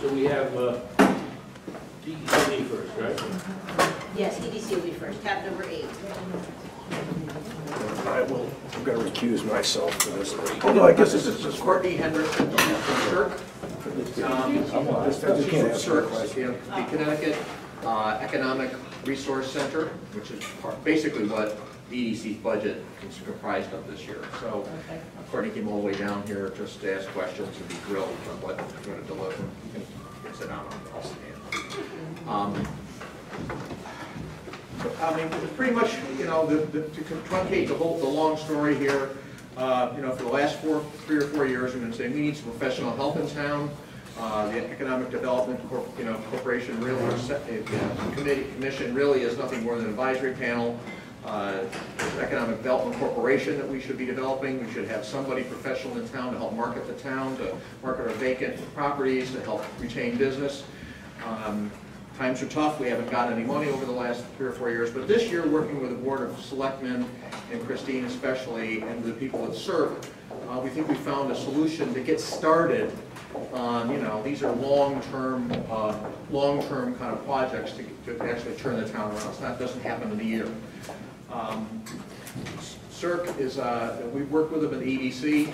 So we have DEC first, right? Yes, EDC will be first, tab number 8. I'm going to recuse myself for this. Although I guess this is just Courtney Henderson from CERC. She's from CERC, the Connecticut Economic Resource Center, which is basically what the EDC's budget is comprised of this year. So Courtney came all the way down here just to ask questions and be grilled on what we're going to deliver. You can sit down, I'll stand. I mean, it's pretty much, you know, to truncate the long story here, you know, for the last 3 or 4 years, we've been saying we need some professional help in town. The Economic Development Corporation really, commission really is nothing more than an advisory panel. Economic Development Corporation that we should be developing. We should have somebody professional in town to help market the town, to market our vacant properties, to help retain business. Times are tough. We haven't gotten any money over the last 3 or 4 years, but this year, working with the Board of Selectmen and Christine especially, and the people at CERC, we think we found a solution to get started on, you know, these are long-term kind of projects to actually turn the town around. It doesn't happen in a year. CERC is, we've worked with them at the EDC.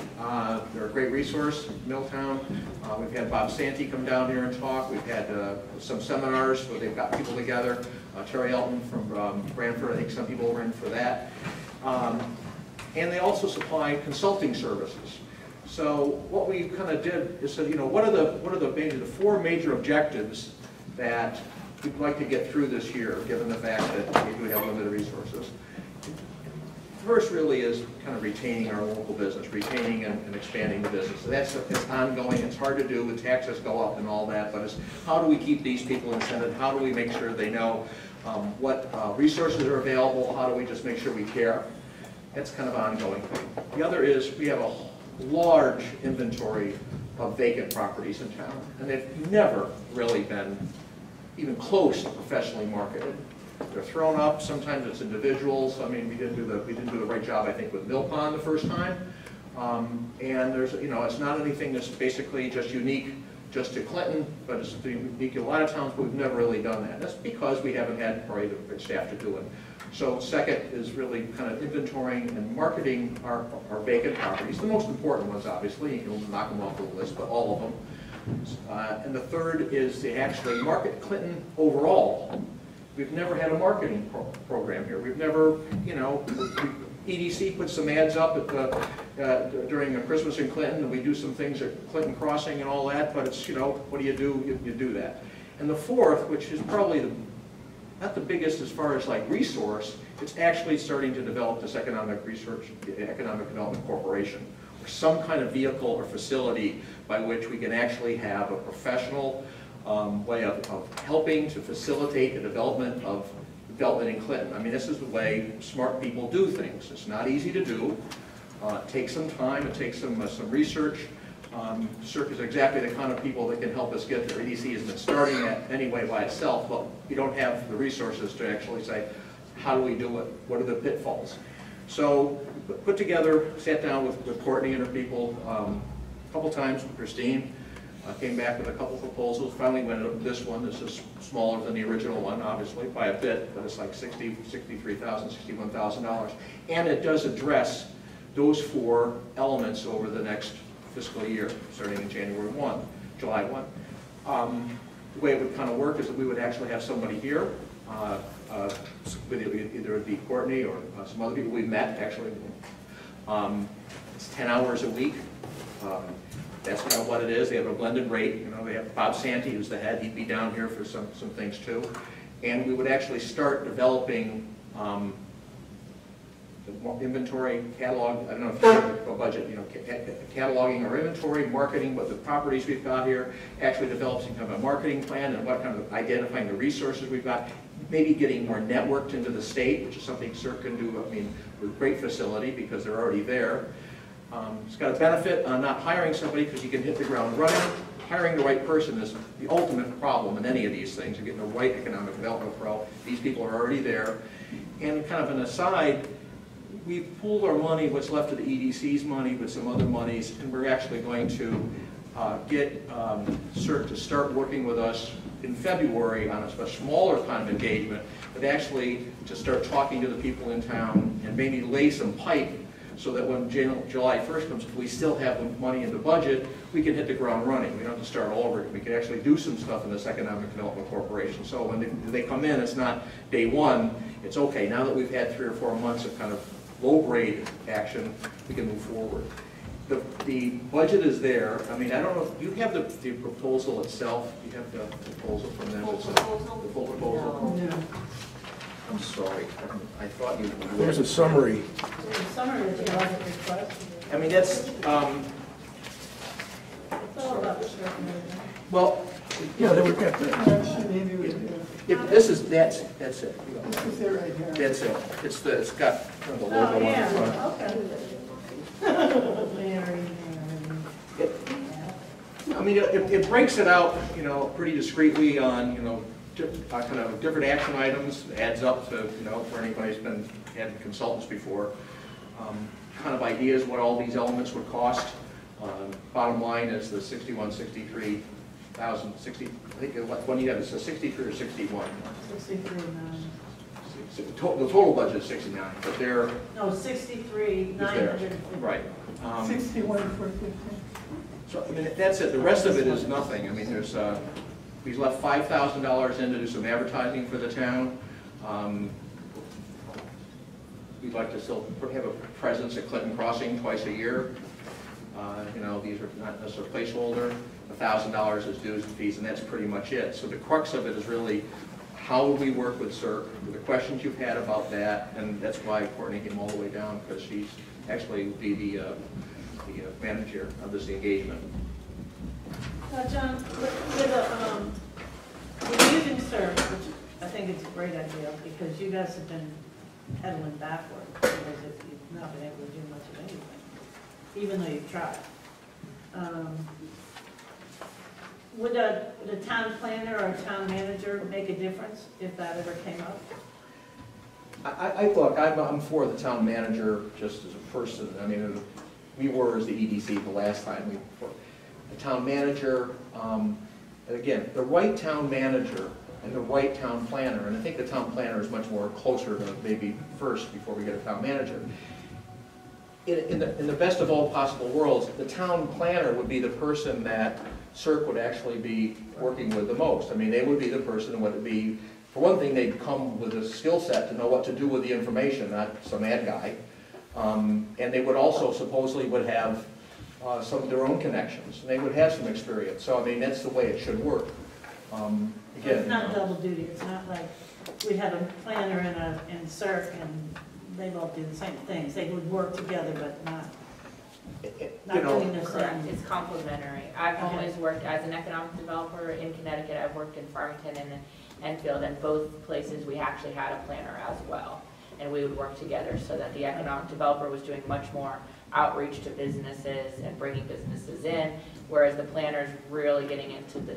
They're a great resource in Milltown. We've had Bob Santee come down here and talk. We've had some seminars where they've got people together. Terry Elton from Branford, I think some people were in for that. And they also supply consulting services. So what we kind of did is said, you know, what are the 4 major objectives that we'd like to get through this year, given the fact that we have limited resources. First really is kind of retaining our local business, retaining and expanding the business. So it's ongoing, it's hard to do, the taxes go up and all that, but it's how do we keep these people incented, how do we make sure they know what resources are available, how do we just make sure we care. That's kind of an ongoing thing. The other is we have a large inventory of vacant properties in town, and they've never really been even close to professionally marketed. They're thrown up. Sometimes it's individuals. I mean, we didn't do the right job, I think, with Mill Pond the first time. And there's, you know, it's not anything that's basically just unique just to Clinton, but it's unique in a lot of towns. But we've never really done that. That's because we haven't had probably the staff to do it. So second is really kind of inventorying and marketing our vacant properties. The most important ones, obviously, you can knock them off the list, but all of them. And the third is to actually market Clinton overall. We've never had a marketing program here. We've never, you know, EDC puts some ads up at during Christmas in Clinton, and we do some things at Clinton Crossing and all that, but it's, you know, what do? You do that. And the fourth, which is probably not the biggest as far as like resource, it's actually starting to develop this Economic Development Corporation, or some kind of vehicle or facility by which we can actually have a professional way of helping to facilitate the development in Clinton. I mean, this is the way smart people do things. It's not easy to do. It takes some time. It takes some research. CERC is exactly the kind of people that can help us get there. EDC has been starting that anyway by itself, but we don't have the resources to actually say, how do we do it? What are the pitfalls? So put together, sat down with Courtney and her people a couple times with Christine. Came back with a couple proposals. Finally went up with this one. This is smaller than the original one, obviously, by a bit, but it's like $63,000, $61,000. And it does address those 4 elements over the next fiscal year, starting in July 1. The way it would kind of work is that we would actually have somebody here, either it would be Courtney or some other people we've met, actually. It's 10 hours a week. That's kind of what it is. They have a blended rate. You know, they have Bob Santee, who's the head. He'd be down here for some things too. And we would actually start developing the inventory, catalog. I don't know if you have a budget. You know, cataloging our inventory, marketing what the properties we've got here. Actually developing kind of a marketing plan and what kind of identifying the resources we've got. Maybe getting more networked into the state, which is something CERC can do. I mean, with great facility because they're already there. It's got a benefit on not hiring somebody because you can hit the ground running. Hiring the right person is the ultimate problem in any of these things. You're getting the right economic development pro. These people are already there. And kind of an aside, we've pooled our money, what's left of the EDC's money with some other monies, and we're actually going to get CERT to start working with us in February on a smaller kind of engagement, but actually to start talking to the people in town and maybe lay some pipe so that when July 1st comes, if we still have the money in the budget, we can hit the ground running. We don't have to start all over. We can actually do some stuff in this Economic Development Corporation. So when they come in, it's not day one. It's okay, now that we've had 3 or 4 months of kind of low-grade action, we can move forward. The budget is there. I mean, I don't know, do you have the proposal itself? Do you have the proposal from them? Full proposal? The full proposal? No. I'm sorry. I thought you... There's a summary. Summary of the budget request. I mean, that's... It's all about the circulator. well, Yeah, they would get that. Maybe we if this is, that's it. this is it right here. That's it. It's got kind of the logo Oh, on the yeah, front. okay. I mean, it breaks it out, you know, pretty discreetly on, you know, kind of different action items. It adds up to, you know, for anybody who's had consultants before, kind of ideas what all these elements would cost. Bottom line is the 63,000, I think what one you have is a 63 or 61. 63,900. The total budget is 69, but they're is No, 63, there. 950. Right. 61,450. So, I mean, that's it. The rest of it is nothing. I mean, there's, we've left $5,000 in to do some advertising for the town. We'd like to still have a presence at Clinton Crossing twice a year. You know, these are not necessarily placeholder. $1,000 is dues and fees, and that's pretty much it. So the crux of it is really how would we work with CERC, the questions you've had about that, and that's why Courtney came all the way down, because she's actually be the manager of this engagement. John, with using CERC, which I think it's a great idea, because you guys have been pedaling backward, because if you've not been able to do much of anything, even though you've tried. Would a town planner or a town manager make a difference if that ever came up? Look, I'm for the town manager just as a person. I mean, we were as the EDC the last time. We were the town manager, and again, the right town manager and the right town planner, and I think the town planner is much more closer to maybe first before we get a town manager. In the best of all possible worlds, the town planner would be the person that CERC would actually be working with the most. I mean, they would be the person who would be, for one thing, they'd come with a skill set to know what to do with the information, not some ad guy. And they would also supposedly would have some of their own connections. And they would have some experience. So, I mean, that's the way it should work. Again, It's not double duty. It's not like we have a planner and CERC and they both do the same things. They would work together, but not doing the Correct, same. it's complementary. I've always worked as an economic developer in Connecticut. I've worked in Farmington and Enfield, and both places we actually had a planner as well. And we would work together so that the economic developer was doing much more outreach to businesses and bringing businesses in, whereas the planner's really getting into the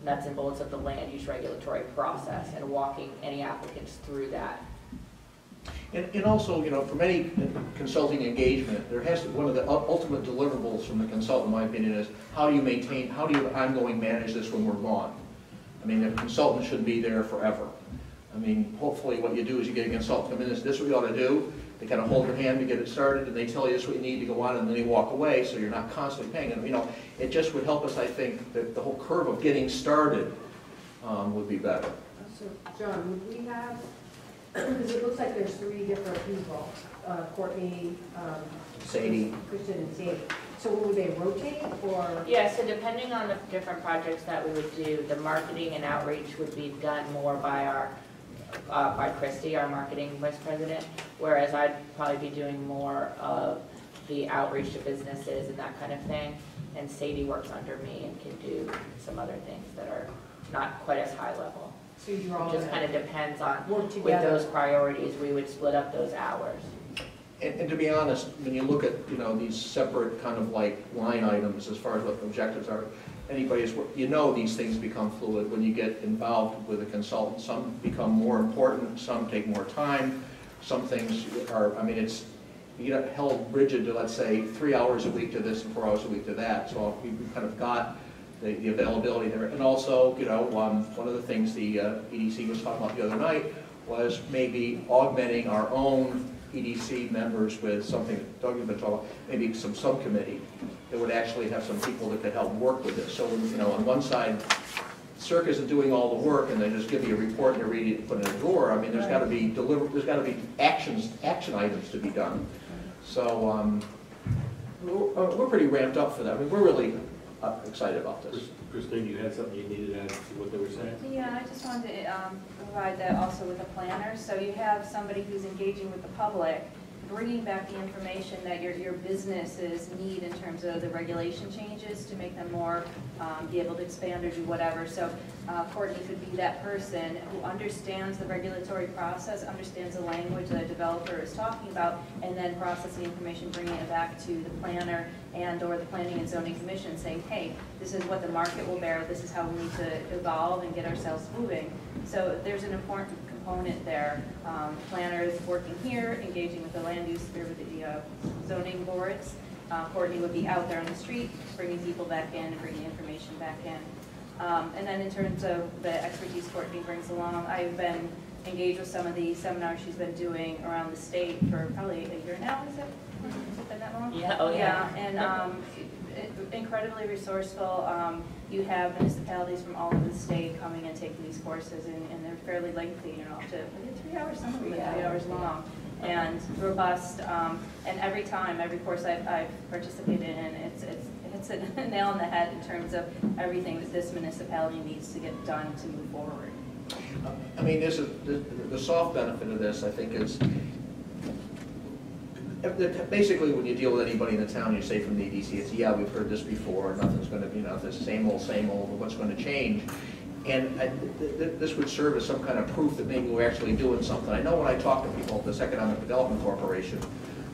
nuts and bolts of the land use regulatory process and walking any applicants through that. And also, you know, from any consulting engagement, there has to, one of the ultimate deliverables from the consultant, in my opinion, is how do you ongoing manage this when we're gone? I mean, the consultant should be there forever. I mean, hopefully what you do is you get a consultant come in and say, this is what you ought to do. They kind of hold your hand to get it started, and they tell you this is what you need to go on, and then they walk away, so you're not constantly paying them. You know, it just would help us, I think, that the whole curve of getting started would be better. So, John, would we have, because it looks like there's 3 different people, Courtney, Sadie. Kristen, and Sadie. So would they rotate, or? Yeah, so depending on the different projects that we would do, the marketing and outreach would be done more by our, by Christy, our marketing vice president, whereas I'd probably be doing more of the outreach to businesses and that kind of thing. And Sadie works under me and can do some other things that are not quite as high level. So you're all It just kind of depends on, work with together? those priorities, we would split up those hours. And to be honest, when you look at, you know, these separate kind of like line items as far as what the objectives are, anybody's, you know, these things become fluid when you get involved with a consultant. Some become more important, some take more time, some things are, I mean, it's, we get held rigid to, let's say, 3 hours a week to this and 4 hours a week to that. So we kind of got the availability there. And also, you know, one of the things the EDC was talking about the other night was maybe augmenting our own EDC members with something that Doug had been talking about, maybe some subcommittee that would actually have some people that could help work with this. So, you know, on one side, CERC isn't doing all the work and they just give you a report and you read it and put it in a drawer. I mean, there's got to be there's got to be action items to be done. So we're pretty ramped up for that. I mean, we're really excited about this. Christine, you had something you needed to add to what they were saying? Yeah, I just wanted to provide that also with a planner. So you have somebody who's engaging with the public, bringing back the information that your businesses need in terms of the regulation changes to make them more, be able to expand or do whatever. So Courtney could be that person who understands the regulatory process, understands the language that a developer is talking about, and then processing information, bringing it back to the planner and or the Planning and Zoning Commission saying, hey, this is what the market will bear, this is how we need to evolve and get ourselves moving. So there's an important component there. Planners working here, engaging with the land use, or with the zoning boards. Courtney would be out there on the street, bringing people back in and bringing information back in. And then in terms of the expertise Courtney brings along, I've been engaged with some of the seminars she's been doing around the state for probably a year now, is it? Has it been that long? Yeah, oh yeah. And incredibly resourceful. You have municipalities from all over the state coming and taking these courses, and they're fairly lengthy, you know, up to 3 hours, some of them are 3 hours long, and robust. And every course I've participated in, it's a nail on the head in terms of everything that this municipality needs to get done to move forward. I mean, this is the soft benefit of this, I think, is basically when you deal with anybody in the town, you say from the EDC, it's, yeah, we've heard this before, nothing's going to be, you know, this same old, what's going to change? And this would serve as some kind of proof that maybe we're actually doing something. I know when I talk to people at this Economic Development Corporation,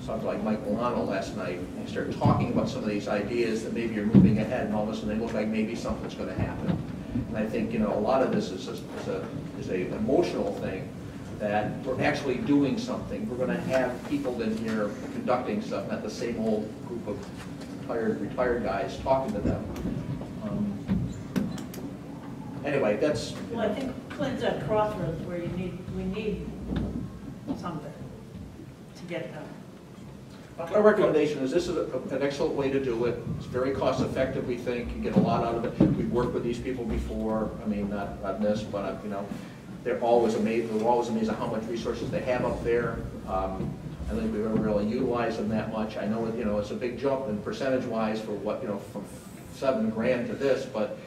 something like Mike Milano last night, and you start talking about some of these ideas that maybe you're moving ahead, and all of a sudden they look like maybe something's going to happen. And I think, you know, a lot of this is an emotional thing, that we're actually doing something. We're going to have people in here conducting stuff, not the same old group of retired guys talking to them. Anyway, that's... Well, I think Clinton's at crossroads where we need something to get done. My recommendation is this is an excellent way to do it. It's very cost effective, we think. You get a lot out of it. We've worked with these people before. I mean, not on this, but you know, they're always amazed. We're always amazed at how much resources they have up there. I think we don't really utilize them that much. I know, you know, it's a big jump in percentage-wise for what, you know, from $7 grand to this, but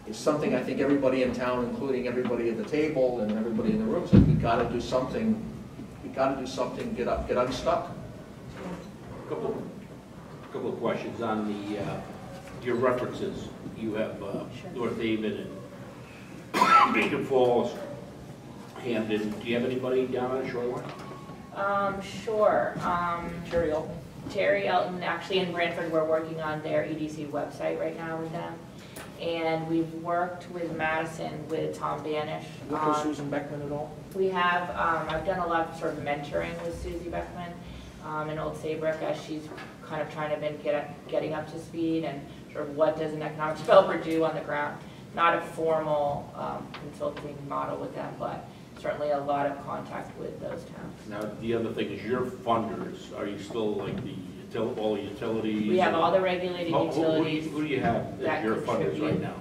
it's something I think everybody in town, including everybody at the table and everybody in the room, says we got to do something. We got to do something. Get unstuck. A couple of questions on the your references. You have North Haven and Beacon Falls, Hampton. Do you have anybody down on the shoreline? Sure. Terry Elton, actually in Brantford, we're working on their EDC website right now with them. And we've worked with Madison, with Tom Banish. Work with Susan Beckman at all? We have, I've done a lot of sort of mentoring with Susie Beckman in Old Saybrook as she's kind of trying to getting up to speed and sort of what does an economic developer do on the ground. Not a formal consulting model with them, but certainly a lot of contact with those towns. Now, the other thing is your funders. Are you still like all the utilities? We have all the regulated utilities. Who do you have as your funders right now?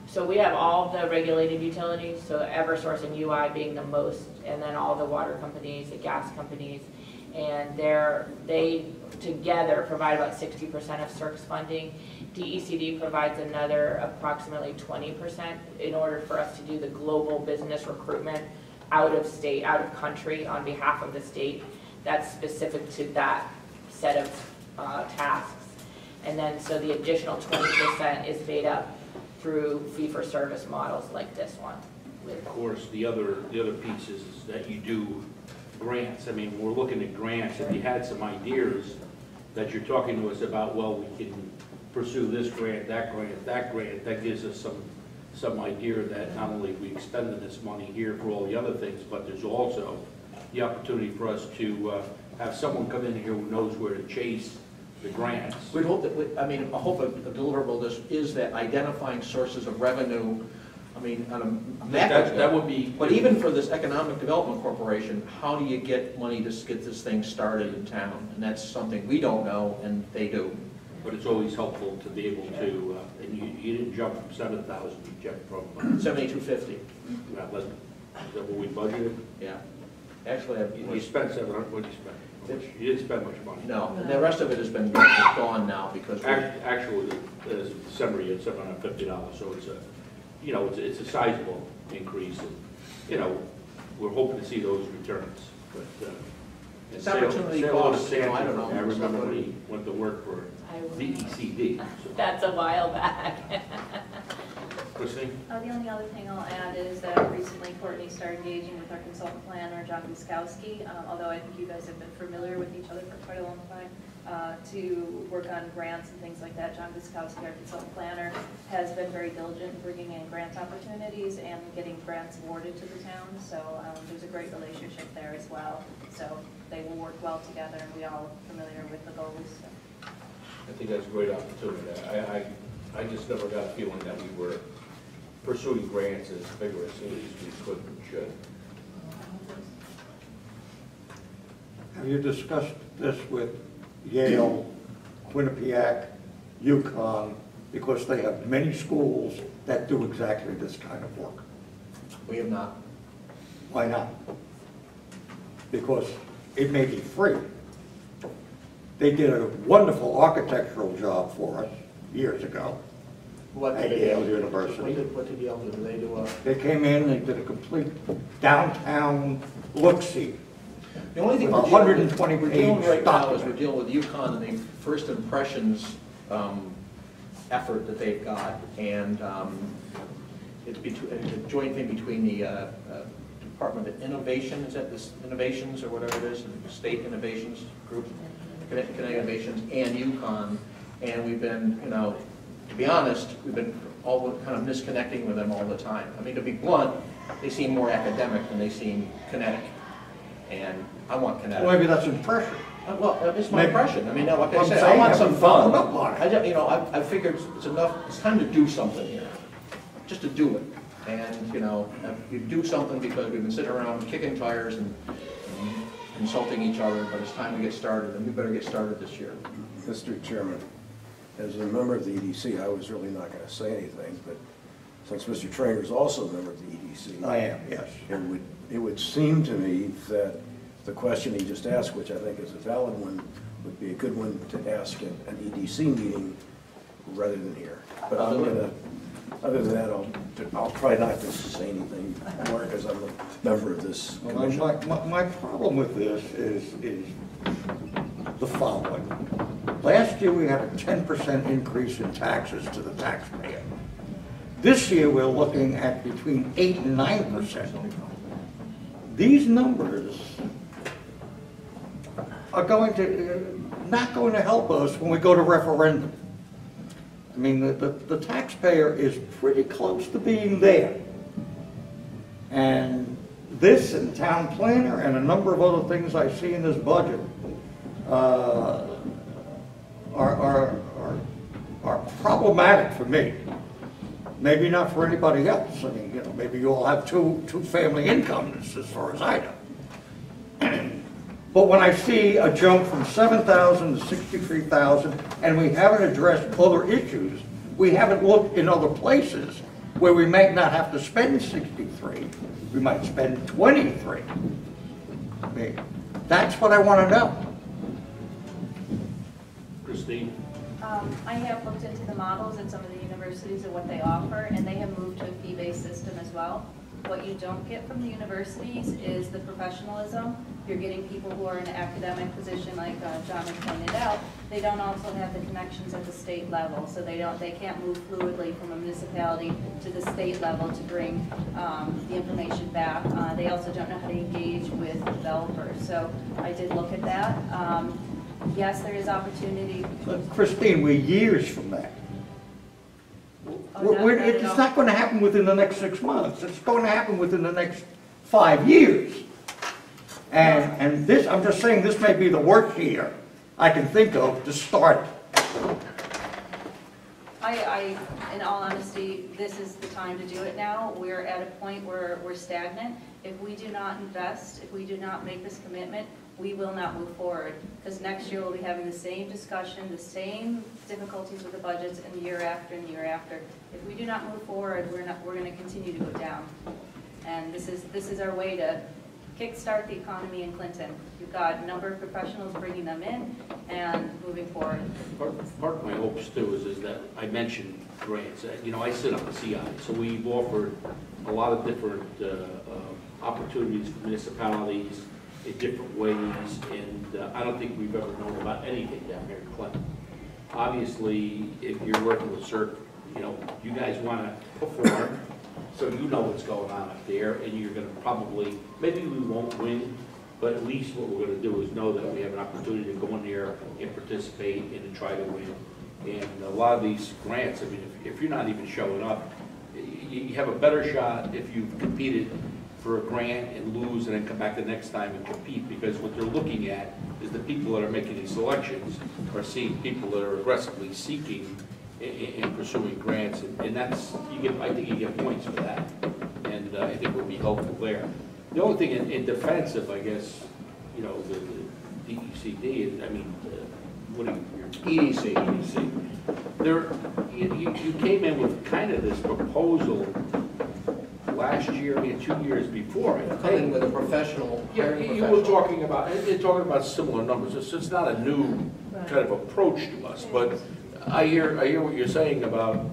So we have all the regulated utilities, so Eversource and UI being the most, and then all the water companies, the gas companies, and they together provide about 60% of CERC's funding. DECD provides another approximately 20% in order for us to do the global business recruitment out of state, out of country on behalf of the state. That's specific to that set of tasks. And then so the additional 20% is made up through fee-for-service models like this one. Of course, the other piece is that you do grants. I mean, we're looking at grants. If you had some ideas that you're talking to us about, well, we can pursue this grant, that grant, that gives us some idea that not only we expended this money here for all the other things, but there's also the opportunity for us to have someone come in here who knows where to chase the grants. We'd hope that, I mean, I hope a deliverable of this is that identifying sources of revenue, I mean, on a macro. That would be. But even for this Economic Development Corporation, how do you get money to get this thing started in town? And that's something we don't know, and they do. But it's always helpful to be able to, and you didn't jump from 7,000, you jumped from, 7250, is that what we budgeted? yeah. Actually, You spent 700, what did you spend? How much? You didn't spend much money. no, and the rest of it has been gone now because Actually, as of December, you had $750, so it's a, you know, it's a sizable increase, and, you know, we're hoping to see those returns, but, It's opportunity cost, you know, I don't know. I remember when he went to work for DECD. So. That's a while back. Christine? The only other thing I'll add is that recently Courtney started engaging with our consultant planner, John Guskowski, although I think you guys have been familiar with each other for quite a long time, to work on grants and things like that. John Guskowski, our consultant planner, has been very diligent in bringing in grant opportunities and getting grants awarded to the town, so there's a great relationship there as well. So they will work well together, and we all are familiar with the goals. So. I think that's a great opportunity. I just never got a feeling that we were pursuing grants as vigorously as we could and should. Have you discussed this with Yale, Quinnipiac, UConn, because they have many schools that do exactly this kind of work? we have not. Why not? Because it may be free. They did a wonderful architectural job for us years ago What at did Yale What University. did Yale do? Did they do a? They came in, they did a complete downtown look-see. The only thing With we're dealing 120 we're dealing page right now is we're document. dealing with UConn and the first impressions effort that they've got, and it's a joint thing between the Department of Innovation, is that this Innovations or whatever it is, the State Innovations Group, Connecticut Innovations, and UConn, and we've been, you know, to be honest, we've been all kind of misconnecting with them all the time. I mean, to be blunt, they seem more academic than they seem kinetic, and I want kinetic. Well, maybe that's impression. Well, it's my Maybe. impression. I mean, like I I'm said, I saying, want have some you followed fun. up on it? I just, you know, I figured it's enough, it's time to do something here, just to do it. And, you know, you do something because we've been sitting around kicking tires and consulting each other, but it's time to get started, and we better get started this year. Mr. Chairman, as a member of the EDC, I was really not going to say anything, but since Mr. Trainer is also a member of the EDC. I am, yes. It would seem to me that the question he just asked, which I think is a valid one, would be a good one to ask at an EDC meeting rather than here. But I'm gonna, other than that, I'll try not to say anything more because I'm a member of this Well, commission. my problem with this is the following. Last year, we had a 10% increase in taxes to the taxpayer. This year, we're looking at between 8 and 9%. These numbers are going to, not going to help us when we go to referendum. I mean, the taxpayer is pretty close to being there. And this and town planner and a number of other things I see in this budget are problematic for me. Maybe not for anybody else. I mean, you know, maybe you all have two family incomes as far as I know. But when I see a jump from 7,000 to 63,000, and we haven't addressed other issues, we haven't looked in other places where we might not have to spend 63, we might spend 23. I mean, that's what I want to know. Christine? I have looked into the models at some of the universities and what they offer, and they have moved to a fee-based system as well. What you don't get from the universities is the professionalism. You're getting people who are in an academic position, like John has pointed out. They don't also have the connections at the state level, so they can't move fluidly from a municipality to the state level to bring the information back. They also don't know how to engage with developers. So I did look at that. Yes, there is opportunity. But Christine, we're years from that. Oh, not at It's all. not going to happen within the next 6 months. It's going to happen within the next 5 years. And this, I'm just saying, this may be the worst year I can think of to start. In all honesty, this is the time to do it now. We're at a point where we're stagnant. If we do not invest, if we do not make this commitment, we will not move forward. Because next year we'll be having the same discussion, the same difficulties with the budgets, and the year after and the year after. If we do not move forward, we're going to continue to go down. And this is our way to kickstart the economy in Clinton. You've got a number of professionals bringing them in and moving forward. Part of my hopes too is that I mentioned grants. You know, I sit on the CI, so we've offered a lot of different opportunities for municipalities in different ways, and I don't think we've ever known about anything down here in Clinton. Obviously, if you're working with CERC, you know, you guys want to perform, so you know what's going on up there, and you're going to probably, maybe we won't win, but at least what we're going to do is know that we have an opportunity to go in there and participate and to try to win. And a lot of these grants, I mean, if you're not even showing up, you have a better shot if you've competed for a grant and lose and then come back the next time and compete, because what they're looking at is the people that are making these selections are seeing people that are aggressively seeking and pursuing grants, and that's, I think you get points for that, and I think we'll be helpful there. The only thing in defensive, I guess, you know, the DECD, I mean, what do you, EDC. There, you came in with kind of this proposal last year, I mean, 2 years before. Coming with a professional. Yeah, you were talking about similar numbers. It's not a new kind of approach to us, but I hear what you're saying about,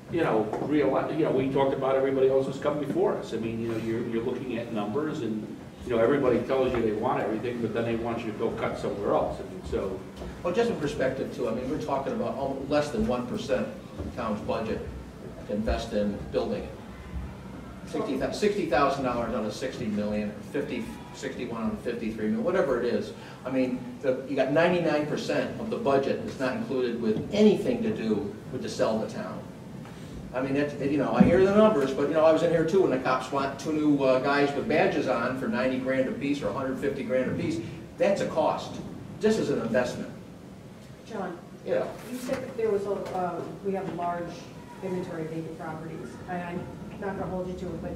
you know, we talked about everybody else that's come before us. I mean, you know, you're looking at numbers, and you know, everybody tells you they want everything, but then they want you to go cut somewhere else. I mean, so. Well, just in perspective too, I mean, we're talking about less than 1% of the town's budget to invest in building it. $60,000 on a 60 million, 61 on 53 million, whatever it is. I mean, you got 99% of the budget is not included with anything to do with the sell the town. I mean, you know, I hear the numbers, but you know, I was in here too when the cops want 2 new guys with badges on for 90 grand a piece or 150 grand a piece. That's a cost. This is an investment. John, Yeah. you said that there was we have a large inventory of vacant properties. I'm not gonna hold you to it, but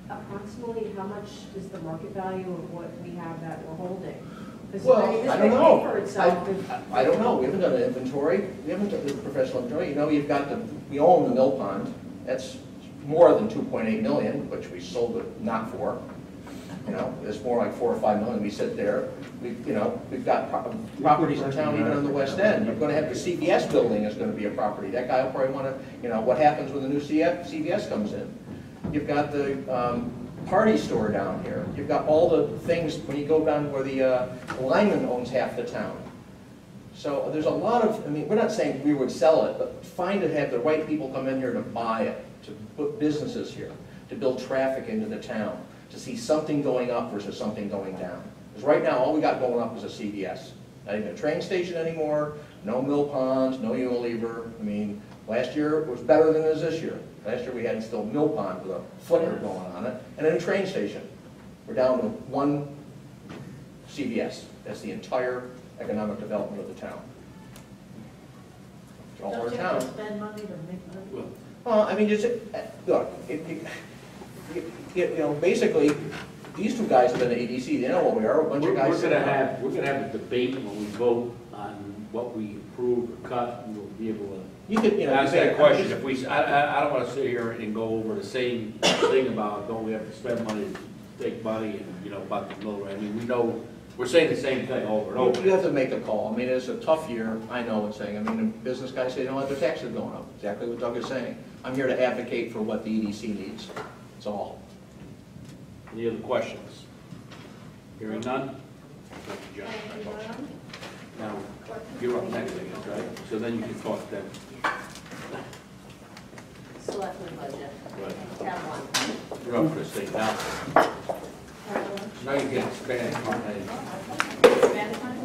approximately how much is the market value of what we have that we're holding? Well, I don't know. I I don't know. We haven't done an inventory. We haven't done a professional inventory. You know, we own the mill pond. That's more than 2.8 million, which we sold it not for. You know, it's more like 4 or 5 million. We sit there. We've got properties in town, even on the west end. You're going to have the CVS building is going to be a property. That guy will probably want to, you know, what happens when the new CVS comes in? You've got the party store down here. You've got all the things when you go down where the lineman owns half the town. So there's a lot of, I mean, we're not saying we would sell it, but find it, have the right people come in here to buy it, to put businesses here, to build traffic into the town, to see something going up versus something going down. Because right now, all we got going up is a CVS. Not even a train station anymore, no mill ponds, no Unilever. I mean, last year it was better than it is this year. Last year we had still mill pond with a flicker going on it, and then a train station. We're down to 1 CVS. That's the entire economic development of the town. It's all our Don't you town. have to spend money to make money? Well, I mean, just, look, you know, basically, these 2 guys have been to ADC, they know what we are, a bunch of guys. We're gonna have a debate when we vote on what we approve or cut, and we'll be able to You could, you know, ask that question. If we, I don't wanna sit here and go over the same thing about, don't we have to spend money to take money, and, you know, about the mill rate. I mean, we know, we're saying the same thing over and over. You have to make the call. I mean, it's a tough year, I know what's saying. I mean, the business guys say, you know what, their taxes are going up. Exactly what Doug is saying. I'm here to advocate for what the EDC needs. That's all. Any other questions? Hearing none? Thank you, John. Now, you're up next, I guess, right? So then you can talk then. Selectmen budget. Right. Tab 1. You're up, Christine, now. Now you can expand on that. Expanded fund?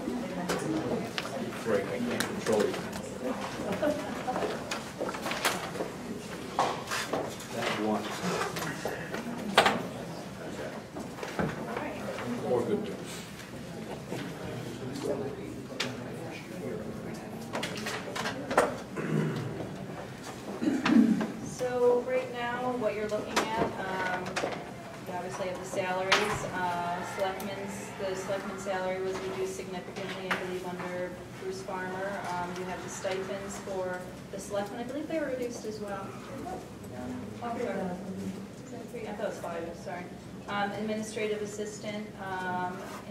Break, I can't control you. That's one. you're looking at. You obviously have the salaries. The selectman's salary was reduced significantly, I believe, under Bruce Farmer. You have the stipends for the selectmen. I believe they were reduced as well. I thought it was 5, sorry. Administrative assistant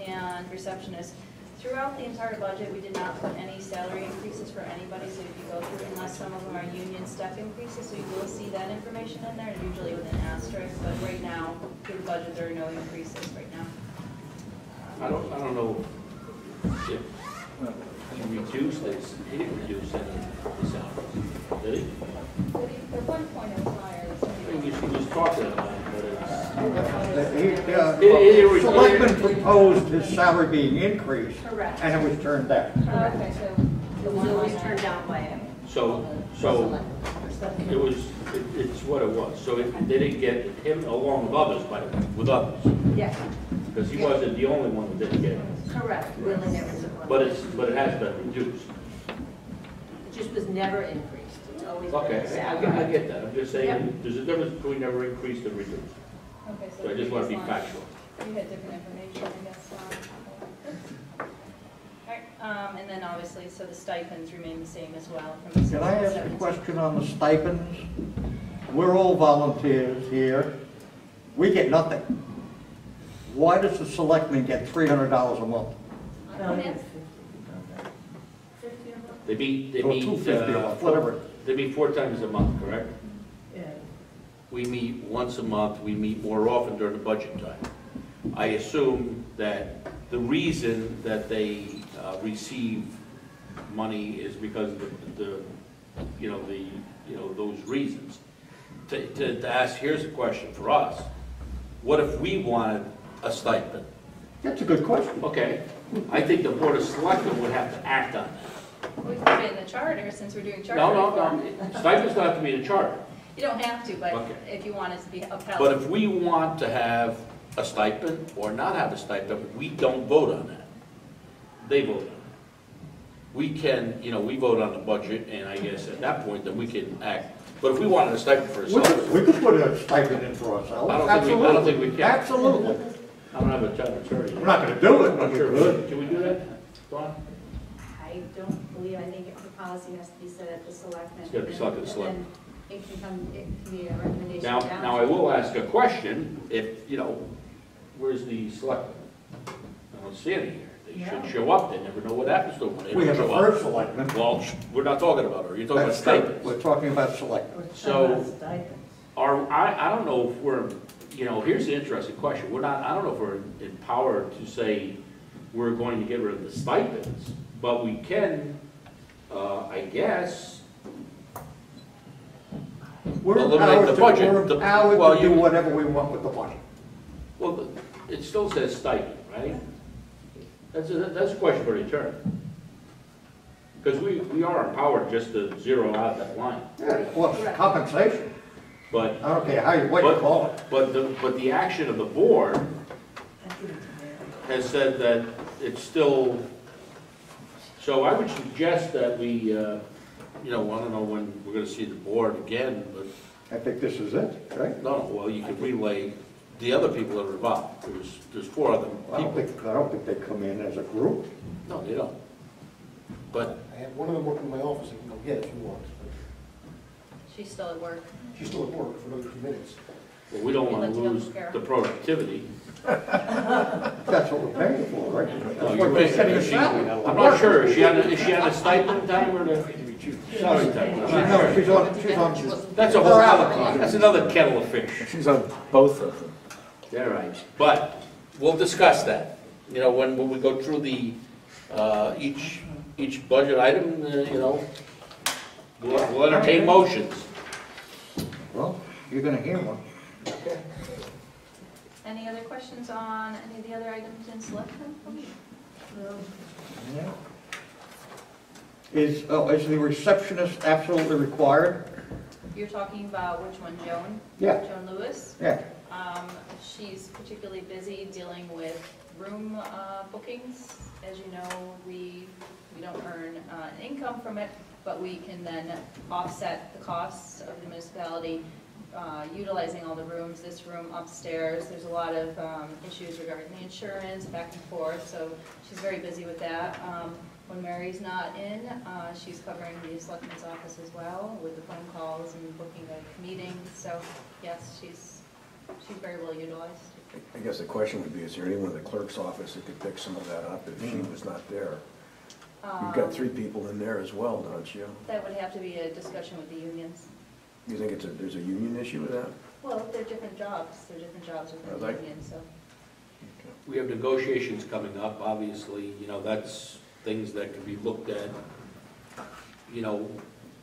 and receptionist. Throughout the entire budget, we did not put any salary increases for anybody, so if you go through, unless some of them are union step increases, so you will see that information in there, usually with an asterisk, but right now, through the budget, there are no increases right now. I don't know if he reduced this, he didn't reduce any of the salaries, did he? At one point, it was higher. I think he was talking about it, but The selectmen proposed his salary being increased, Correct. and it was turned down. Okay, so It was always turned down by him. So it's what it was. So they didn't get him along with others, but with others. Yes, Because he wasn't the only one that didn't get it. correct. Really never took one. But it has been reduced. It just was never increased. It's always been Okay, the I salary. get that. I'm just saying, there's a difference between never increased and reduced. Okay, So I just want to be previous line. factual. You had different information, I guess. All right, and then obviously, so the stipends remain the same as well from the Can I ask a 17. question on the stipends? We're all volunteers here. We get nothing. Why does the selectman get $300 a month? No, Okay. it's 50 They meet, Or $250 a month, whatever. they meet 4 times a month, correct? Yeah. We meet once a month, we meet more often during the budget time. I assume that the reason that they receive money is because of those reasons. To ask, here's a question for us. What if we wanted a stipend? That's a good question. Okay, I think the Board of Selectmen would have to act on that. We put it in the charter, since we're doing charter No, reform. stipends don't have to be in a charter. You don't have to, but Okay. if you want it to be upheld. But if we want to have a stipend or not have a stipend, we don't vote on that. They vote on it. We can, we vote on the budget, and I guess at that point, then we can act. But if we wanted a stipend for ourselves, We could put a stipend in for ourselves. I don't think we can. Absolutely. I don't have a town attorney. We're not gonna do it, I'm but not we sure, could. can we do that, Dawn? I don't believe, I think the policy has to be set at the selectmen. It's gotta be set at the selectmen. And it can be a recommendation Now, down. I will ask a question, if, where's the selectmen? I don't see any here. They should show up, they never know what happens to them when they We don't have a show up. first selectman. Well, we're not talking about her, you're talking about That's true. stipends. We're talking about selectmen. So- Stipends. I don't know if we're, here's the interesting question. I don't know if we're empowered to say we're going to get rid of the stipends, but we can, I guess, We're eliminate the budget. We're The- empowered well, to do you- whatever we want with the money. well, it still says stipend, right? That's a question for the attorney. Because we are empowered just to zero out that line. Yeah, well, it's compensation. But, I don't care what you call it. but the action of the board I give it to Mary. has said that it's still, so I would suggest that we, I don't know when we're gonna see the board again, but, I think this is it, right? no, well, you could relay the other people that are involved. There's 4 other I don't people. think they come in as a group. No, they don't. But, I have one of them working in my office, I can go get it if you want. She's still at work. She's still at work for another 2 minutes. well, we don't We wanna let you go lose care. the productivity. That's what we're paying for, right? No, That's you're what they're right. setting Is she- aside. I'm not sure, is she on a stipend time or the salary time? I'm not sure. No, she's on, That's a whole other, that's another kettle of fish. She's on both of them. All right, but we'll discuss that, when we go through the, each budget item, we'll entertain motions. well, you're gonna hear one. Any other questions on any of the other items in selection? Yeah. Is the receptionist absolutely required? You're talking about which one, Joan? Yeah. Joan Lewis? Yeah. She's particularly busy dealing with room bookings. As you know, we don't earn an income from it, but we can then offset the costs of the municipality utilizing all the rooms, this room upstairs. There's a lot of issues regarding the insurance, back and forth, so she's very busy with that. When Mary's not in, she's covering the selectman's office as well with the phone calls and booking the meetings. So yes, she's very well utilized. I guess the question would be, is there anyone in the clerk's office that could pick some of that up if she was not there? You've got 3 people in there as well, don't you? That would have to be a discussion with the unions. You think there's a union issue with that? Well, they're different jobs. They're different jobs within the union, so. We have negotiations coming up, obviously, you know, that's things that can be looked at, you know,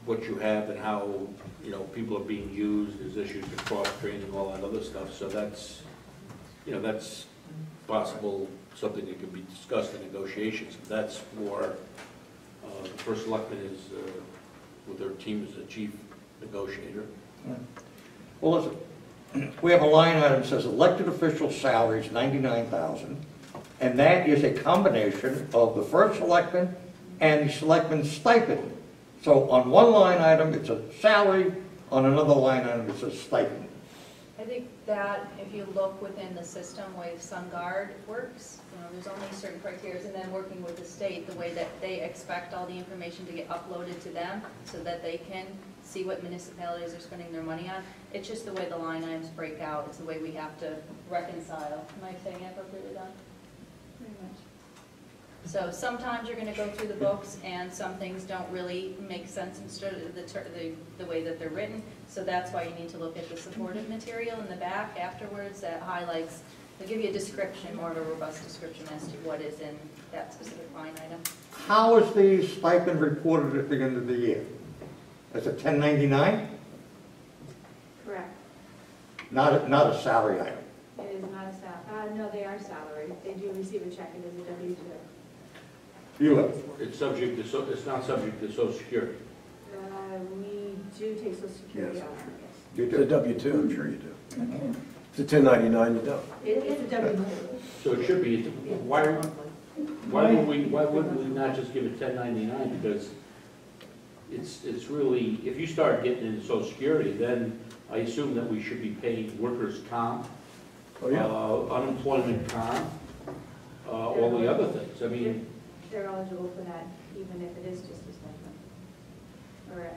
what you have and how, you know, people are being used, there's issues of cross-training, all that other stuff, so that's, you know, that's possible, something that could be discussed in negotiations. That's for, the first selectman is, with their team as the chief negotiator. Well, listen, we have a line item that says elected official salaries, $99,000, and that is a combination of the first selectman and the selectman's stipend. So on one line item, it's a salary, on another line item, it's a stipend. I think that if you look within the system, way SunGuard works, you know, there's only certain criteria, and then working with the state, the way that they expect all the information to get uploaded to them so that they can see what municipalities are spending their money on. It's just the way the line items break out. It's the way we have to reconcile. Am I saying it appropriately, Don? Pretty much. So sometimes you're going to go through the books and some things don't really make sense instead of the way that they're written. So that's why you need to look at the supportive material in the back afterwards that highlights, they'll give you a description, more of a robust description as to what is in that specific line item. How is the stipend reported at the end of the year? As a 1099? Correct. Not a salary item? It is not a no, they are salaried. They do receive a check. It is a W-2. You have? It's subject to, it's not subject to Social Security. We do take Social Security Yes. out. Yes. You do. It's a W-2, I'm sure you do. Okay. It's a 1099, you don't. It's a W-2. So it should be, why wouldn't we not just give it 1099? Because it's really, if you start getting into Social Security, then I assume that we should be paying workers' comp, unemployment comp, all the other things. I mean, They're eligible for that, even if it is just a stipend. Or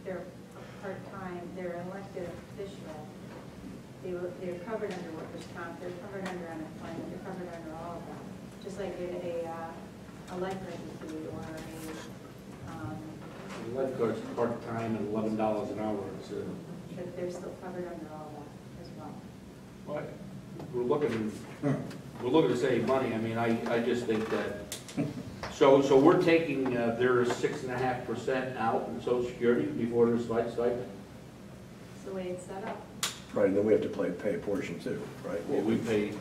they're part-time, they're an elected official. They're covered under workers' comp, they're covered under unemployment, they're covered under all of them. Just like a lifeguard would be, or the lifeguard's part-time and $11 an hour. but they're still covered under all of that as well. Right. We're looking to save money. I mean, I just think that, so we're taking their 6.5% out in Social Security before their stipend? That's the way it's set up. Right, and then we have to pay a portion too, right? Well, we pay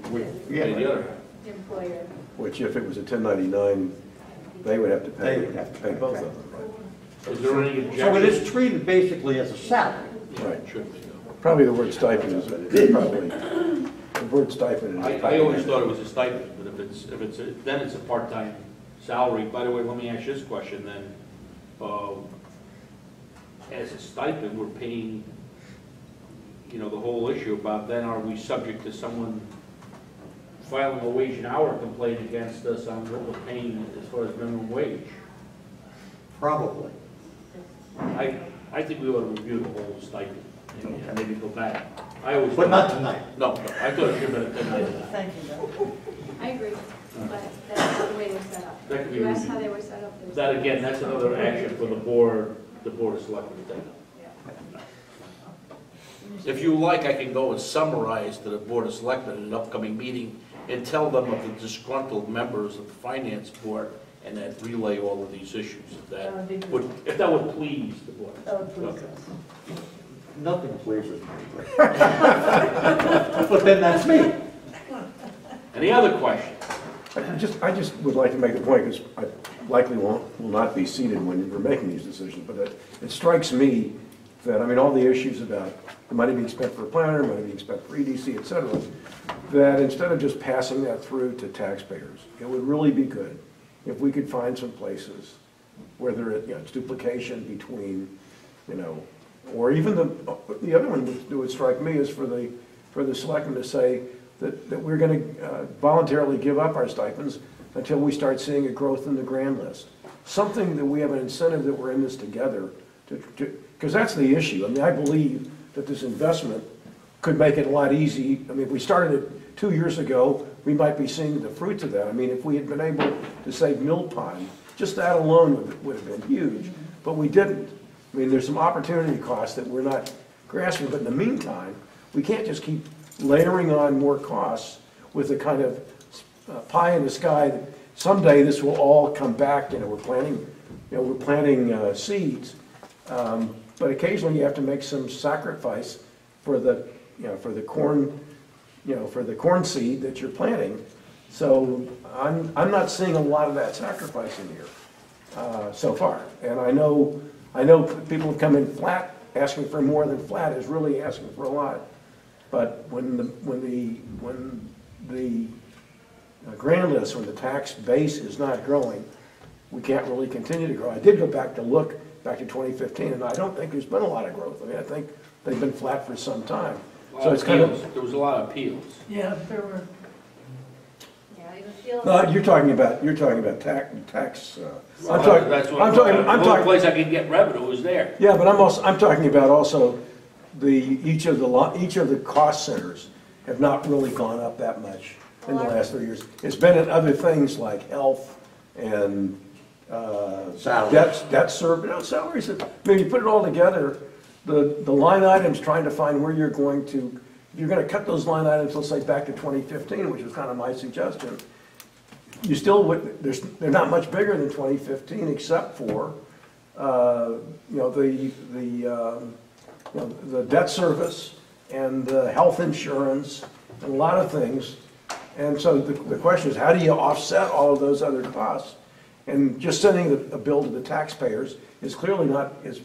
Yeah. the other. The employer. Which if it was a 1099, they would have to pay, both of them, right? Is there any objection? So it is treated basically as a salary. Yeah, it should be. Probably the word stipend is probably, the word stipend is. I always thought it was a stipend, but then it's a part-time salary. By the way, let me ask you this question then. As a stipend, we're paying, you know, the whole issue about then are we subject to someone filing a wage and hour complaint against us on what we're paying as far as minimum wage? Probably. I think we ought to review the whole stipend and maybe go back. But not tonight. No, I thought it should have been a 1099. Thank you, Bill. I agree, but that's not the way they're set up. That could be You asked reviewed. how they were set up. That again, that's another action for the board of selectmen to take. If you like, I can go and summarize to the board of selectmen in an upcoming meeting and tell them of the disgruntled members of the finance board and then relay all of these issues. If that would please the board. That would please Okay. us. Nothing pleases me. But then that's me. Any other questions? I just would like to make the point, because I likely will not be seated when we're making these decisions, but it strikes me that, I mean, all the issues about the money being spent for a planner, money being spent for EDC, et cetera, that instead of just passing that through to taxpayers, it would really be good if we could find some places where it's duplication between, or even the other one that would strike me is for the selectmen to say that we're gonna voluntarily give up our stipends until we start seeing a growth in the grand list. Something that we have an incentive that we're in this together because that's the issue. I mean, I believe that this investment could make it a lot easy. I mean, if we started it 2 years ago, we might be seeing the fruits of that. I mean, if we had been able to save mill pond, just that alone would have been huge, but we didn't. I mean, there's some opportunity costs that we're not grasping, but in the meantime, we can't just keep layering on more costs with a kind of pie in the sky that someday this will all come back. We're planting seeds, but occasionally you have to make some sacrifice for the corn, for the corn seed that you're planting. So I'm not seeing a lot of that sacrifice in here so far. And I know people have come in flat, asking for more than flat is really asking for a lot. But when the grand list, when the tax base is not growing, we can't really continue to grow. I did go back to look back to 2015, and I don't think there's been a lot of growth. I mean, I think they've been flat for some time. So it's kind of, there was a lot of appeals. Yeah, there were. Yeah, it feels. no, you're talking about tax. That's what the only place I could get revenue was there. Yeah, but I'm talking about also each of the cost centers have not really gone up that much in the last 3 years. It's been in other things like health and debt service, salaries. I mean, you put it all together, the line items, trying to find where you're going to, if you're going to cut those line items, let's say back to 2015, which was kind of my suggestion, you still would, they're not much bigger than 2015 except for the debt service and health insurance and a lot of things. And so the question is, how do you offset all of those other costs? And just sending a bill to the taxpayers is clearly not, is